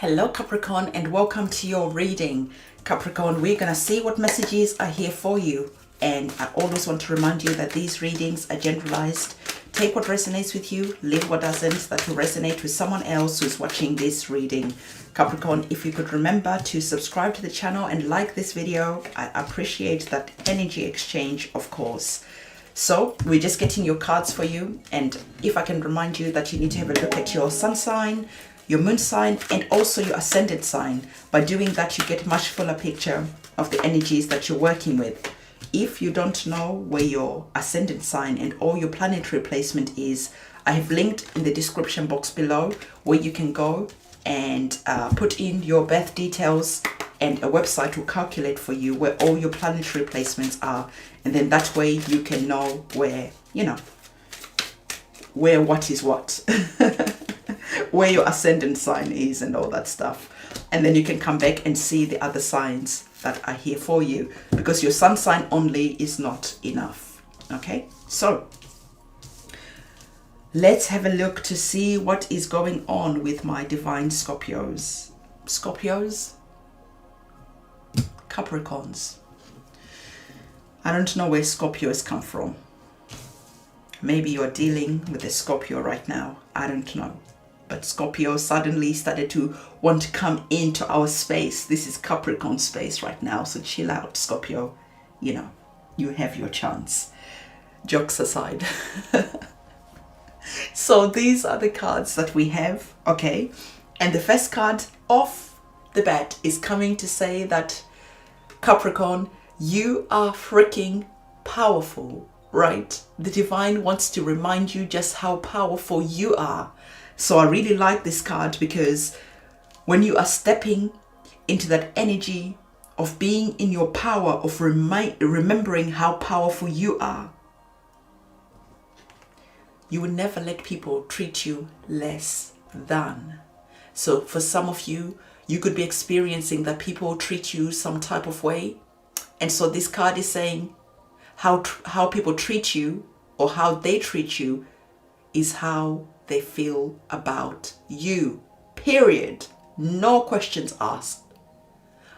Hello Capricorn, and welcome to your reading. Capricorn, we're gonna see what messages are here for you, and I always want to remind you that these readings are generalized. Take what resonates with you, leave what doesn't. That will resonate with someone else who's watching this reading. Capricorn, if you could remember to subscribe to the channel and like this video, I appreciate that energy exchange, of course. So we're just getting your cards for you, and if I can remind you that you need to have a look at your sun sign, your moon sign, and also your ascendant sign. By doing that, you get a much fuller picture of the energies that you're working with. If you don't know where your ascendant sign and all your planetary placement is, I have linked in the description box below where you can go and put in your birth details, and a website will calculate for you where all your planetary placements are, and then that way you can know where, where what is what. Where your ascendant sign is and all that stuff. And then you can come back and see the other signs that are here for you, because your sun sign only is not enough. Okay, so let's have a look to see what is going on with my divine Scorpios. Capricorns. I don't know where Scorpios come from. Maybe you're dealing with a Scorpio right now. I don't know. But Scorpio suddenly started to want to come into our space. This is Capricorn space right now. So chill out, Scorpio. You have your chance. Jokes aside. So these are the cards that we have, okay? And the first card off the bat is coming to say that, Capricorn, you are freaking powerful, right? The divine wants to remind you just how powerful you are. So I really like this card, because when you are stepping into that energy of being in your power, of remembering how powerful you are, you will never let people treat you less than. So for some of you, you could be experiencing that people treat you some type of way. And so this card is saying how people treat you, or how they treat you, is how they feel about you, period. No questions asked.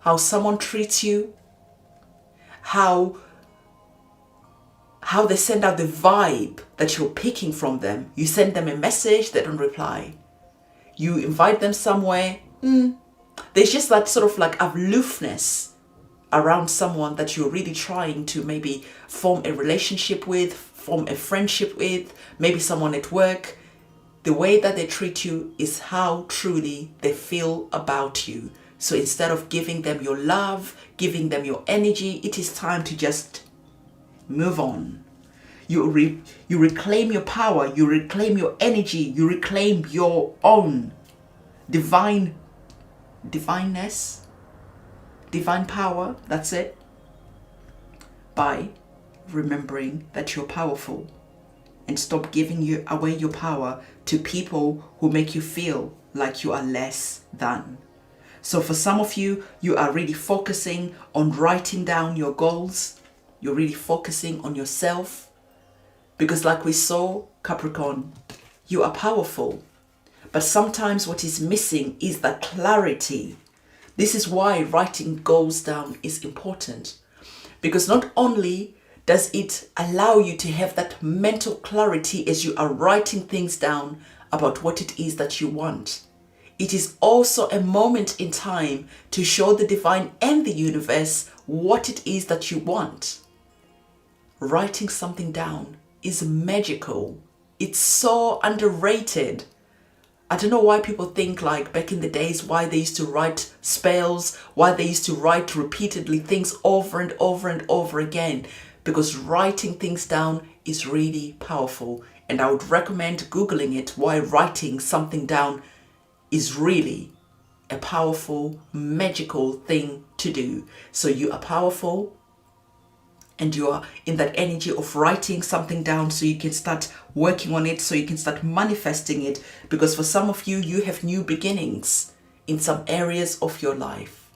How someone treats you, how they send out the vibe that you're picking from them. You send them a message, they don't reply. You invite them somewhere, there's just that sort of like aloofness around someone that you're really trying to maybe form a relationship with, form a friendship with, maybe someone at work. The way that they treat you is how truly they feel about you. So instead of giving them your love, giving them your energy, it is time to just move on. You reclaim your power, you reclaim your energy, you reclaim your own divineness, divine power, that's it, by remembering that you're powerful. And stop giving away your power to people who make you feel like you are less than. So for some of you, you are really focusing on writing down your goals. You're really focusing on yourself. Because like we saw, Capricorn, you are powerful. But sometimes what is missing is that clarity. This is why writing goals down is important. Because not only does it allow you to have that mental clarity as you are writing things down about what it is that you want, it is also a moment in time to show the divine and the universe what it is that you want. Writing something down is magical. It's so underrated. I don't know why people think like back in the days, why they used to write spells, why they used to write repeatedly things over and over and over again. Because writing things down is really powerful. And I would recommend Googling it, why writing something down is really a powerful, magical thing to do. So you are powerful, and you are in that energy of writing something down so you can start working on it, so you can start manifesting it. Because for some of you, you have new beginnings in some areas of your life.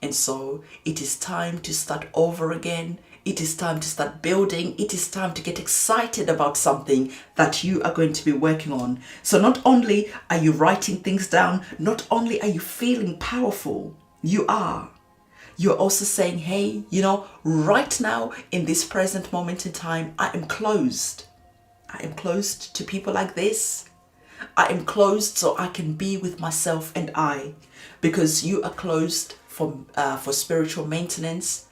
And so it is time to start over again It is time to start building. It is time to get excited about something that you are going to be working on. So not only are you writing things down, not only are you feeling powerful, you're also saying, hey, right now in this present moment in time, I am closed. I am closed to people like this. I am closed so I can be with myself and I. Because you are closed for spiritual maintenance.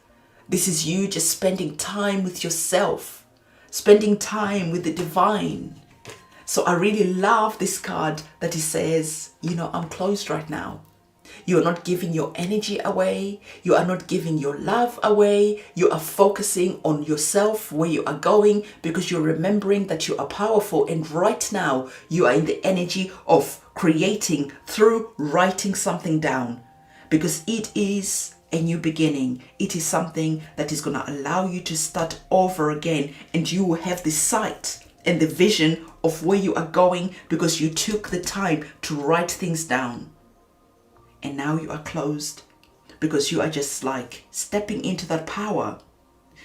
This is you just spending time with yourself. Spending time with the divine. So I really love this card that it says, I'm closed right now. You are not giving your energy away. You are not giving your love away. You are focusing on yourself, where you are going, because you're remembering that you are powerful. And right now, you are in the energy of creating through writing something down. Because it is a new beginning. It is something that is going to allow you to start over again. And you will have the sight and the vision of where you are going because you took the time to write things down. And now you are closed because you are just like stepping into that power.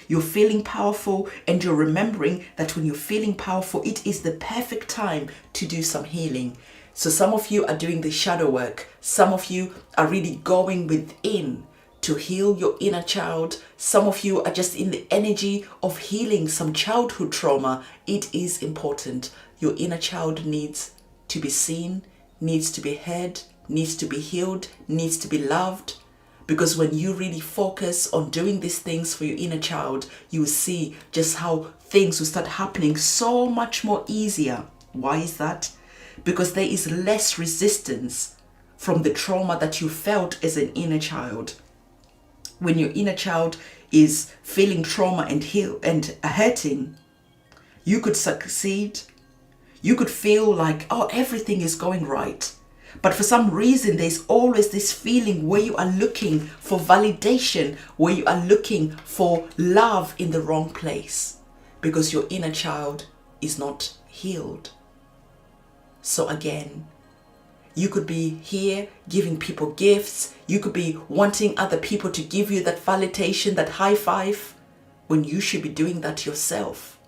You're feeling powerful and you're remembering that when you're feeling powerful, it is the perfect time to do some healing. So some of you are doing the shadow work. Some of you are really going within to heal your inner child. Some of you are just in the energy of healing some childhood trauma. It is important. Your inner child needs to be seen, needs to be heard, needs to be healed, needs to be loved. Because when you really focus on doing these things for your inner child, you will see just how things will start happening so much more easier. Why is that? Because there is less resistance from the trauma that you felt as an inner child. When your inner child is feeling trauma and hurting, you could succeed. You could feel like, everything is going right. But for some reason, there's always this feeling where you are looking for validation, where you are looking for love in the wrong place because your inner child is not healed. So again, you could be here giving people gifts. You could be wanting other people to give you that validation, that high five, when you should be doing that yourself.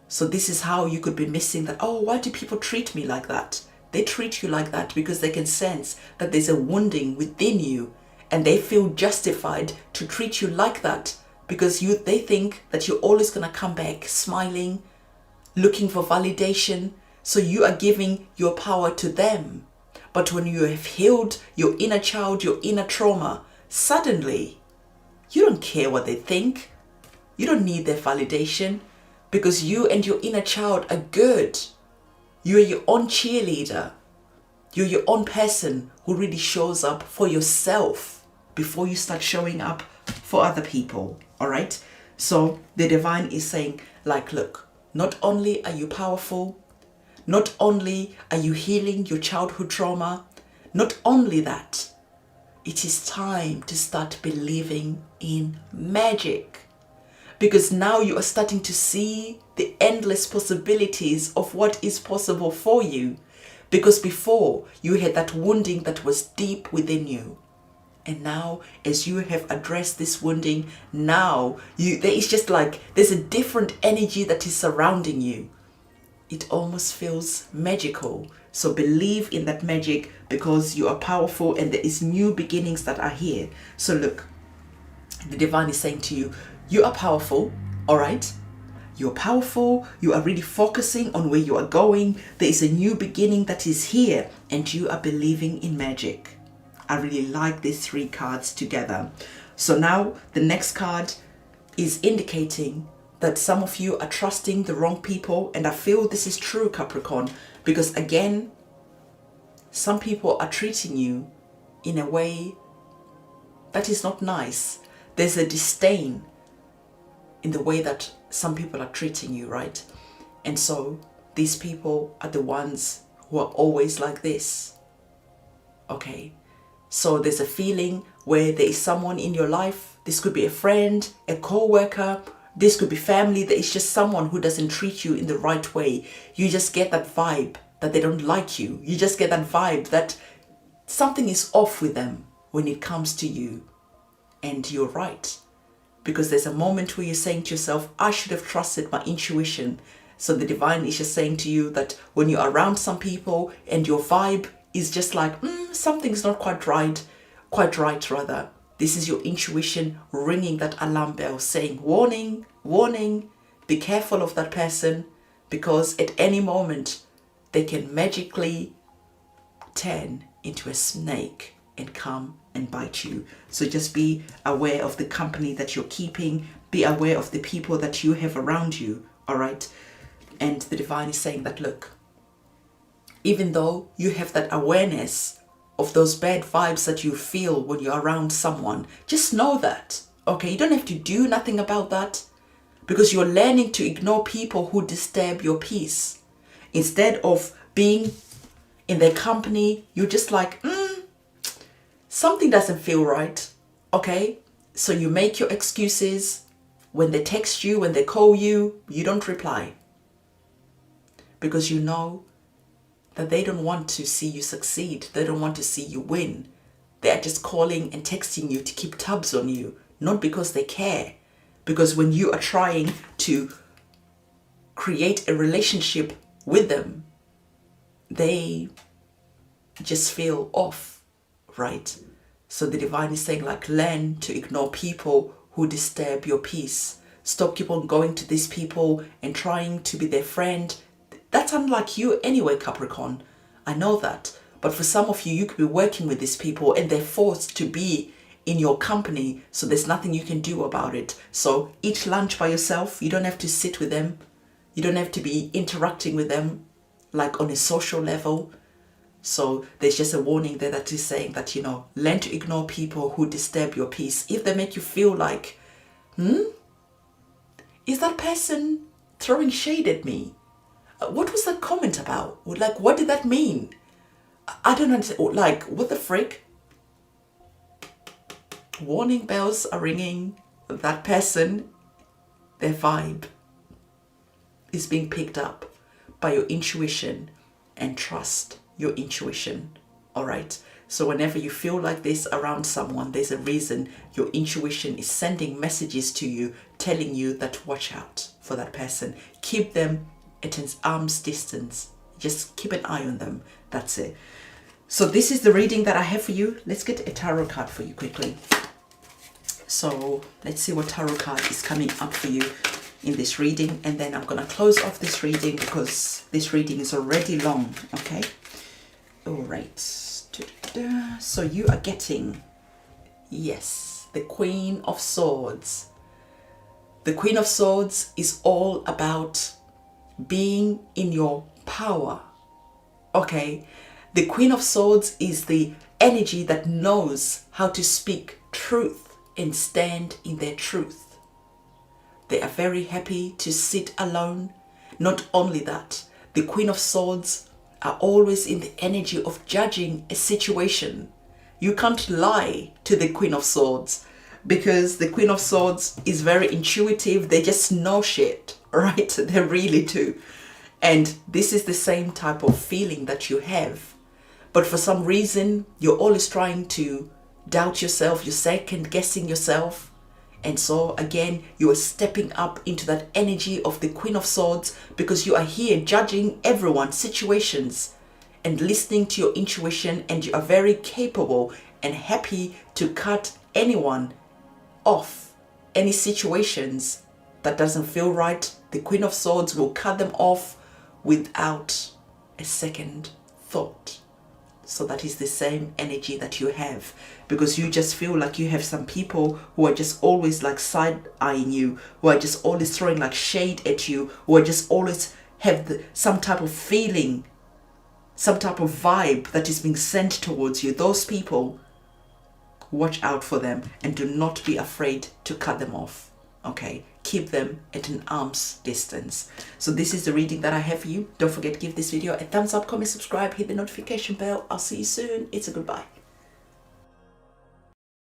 So this is how you could be missing that. Why do people treat me like that? They treat you like that because they can sense that there's a wounding within you and they feel justified to treat you like that because they think that you're always going to come back smiling, looking for validation. So you are giving your power to them. But when you have healed your inner child, your inner trauma, suddenly you don't care what they think. You don't need their validation because you and your inner child are good. You are your own cheerleader. You're your own person who really shows up for yourself before you start showing up for other people. All right. So the divine is saying, look, not only are you powerful, not only are you healing your childhood trauma, not only that, it is time to start believing in magic. Because now you are starting to see the endless possibilities of what is possible for you. Because before, you had that wounding that was deep within you. And now, as you have addressed this wounding, now there's a different energy that is surrounding you. It almost feels magical. So believe in that magic because you are powerful and there is new beginnings that are here. So look, the divine is saying to you, you are powerful, all right? You're powerful. You are really focusing on where you are going. There is a new beginning that is here and you are believing in magic. I really like these three cards together. So now the next card is indicating that some of you are trusting the wrong people. And I feel this is true, Capricorn, because again, some people are treating you in a way that is not nice. There's a disdain in the way that some people are treating you, right? And so these people are the ones who are always like this. Okay, so there's a feeling where there is someone in your life. This could be a friend, a co-worker, this could be family. There is just someone who doesn't treat you in the right way. You just get that vibe that they don't like you. You just get that vibe that something is off with them when it comes to you. And you're right. because there's a moment where you're saying to yourself, I should have trusted my intuition. So the divine is just saying to you that when you're around some people and your vibe is just like, something's not quite right rather. This is your intuition ringing that alarm bell saying, warning, warning, be careful of that person, because at any moment they can magically turn into a snake and come and bite you. So just be aware of the company that you're keeping. Be aware of the people that you have around you, all right? And the divine is saying that, look, even though you have that awareness of those bad vibes that you feel when you're around someone, just know that, okay? You don't have to do nothing about that, because you're learning to ignore people who disturb your peace. Instead of being in their company, you're just like, something doesn't feel right, okay? So you make your excuses. When they text you, when they call you, you don't reply, because you know that they don't want to see you succeed. They don't want to see you win. They are just calling and texting you to keep tabs on you, not because they care. Because when you are trying to create a relationship with them, they just feel off, right? So the divine is saying, like, learn to ignore people who disturb your peace. Stop keep on going to these people and trying to be their friend. That's unlike you anyway, Capricorn. I know that. But for some of you, you could be working with these people and they're forced to be in your company, so there's nothing you can do about it. So eat lunch by yourself. You don't have to sit with them. You don't have to be interacting with them like on a social level. So there's just a warning there that is saying that, learn to ignore people who disturb your peace. If they make you feel like, is that person throwing shade at me? What was that comment about? Like, what did that mean? I don't understand. Like, what the frick? Warning bells are ringing. That person, their vibe is being picked up by your intuition, and trust your intuition, all right? So whenever you feel like this around someone, there's a reason. Your intuition is sending messages to you, telling you that watch out for that person. Keep them at an arm's distance. Just keep an eye on them. That's it. So this is the reading that I have for you. Let's get a tarot card for you quickly. So let's see what tarot card is coming up for you in this reading. And then I'm going to close off this reading because this reading is already long. Okay. All right. So you are getting, yes, the Queen of Swords. The Queen of Swords is all about being in your power. Okay. The Queen of Swords is the energy that knows how to speak truth and stand in their truth. They are very happy to sit alone. Not only that, the Queen of Swords are always in the energy of judging a situation. You can't lie to the Queen of Swords, because the Queen of Swords is very intuitive. They just know shit, right? They really do. And this is the same type of feeling that you have. But for some reason, you're always trying to doubt yourself, you're second guessing yourself. And so again, you are stepping up into that energy of the Queen of Swords, because you are here judging everyone, situations, and listening to your intuition, and you are very capable and happy to cut anyone off. Any situations that doesn't feel right, the Queen of Swords will cut them off without a second thought. So that is the same energy that you have, because you just feel like you have some people who are just always like side-eyeing you, who are just always throwing like shade at you, who are just always have some type of feeling, some type of vibe that is being sent towards you. Those people, watch out for them and do not be afraid to cut them off. Okay, keep them at an arm's distance. So this is the reading that I have for you. Don't forget to give this video a thumbs up, comment, subscribe, hit the notification bell. I'll see you soon. It's a goodbye.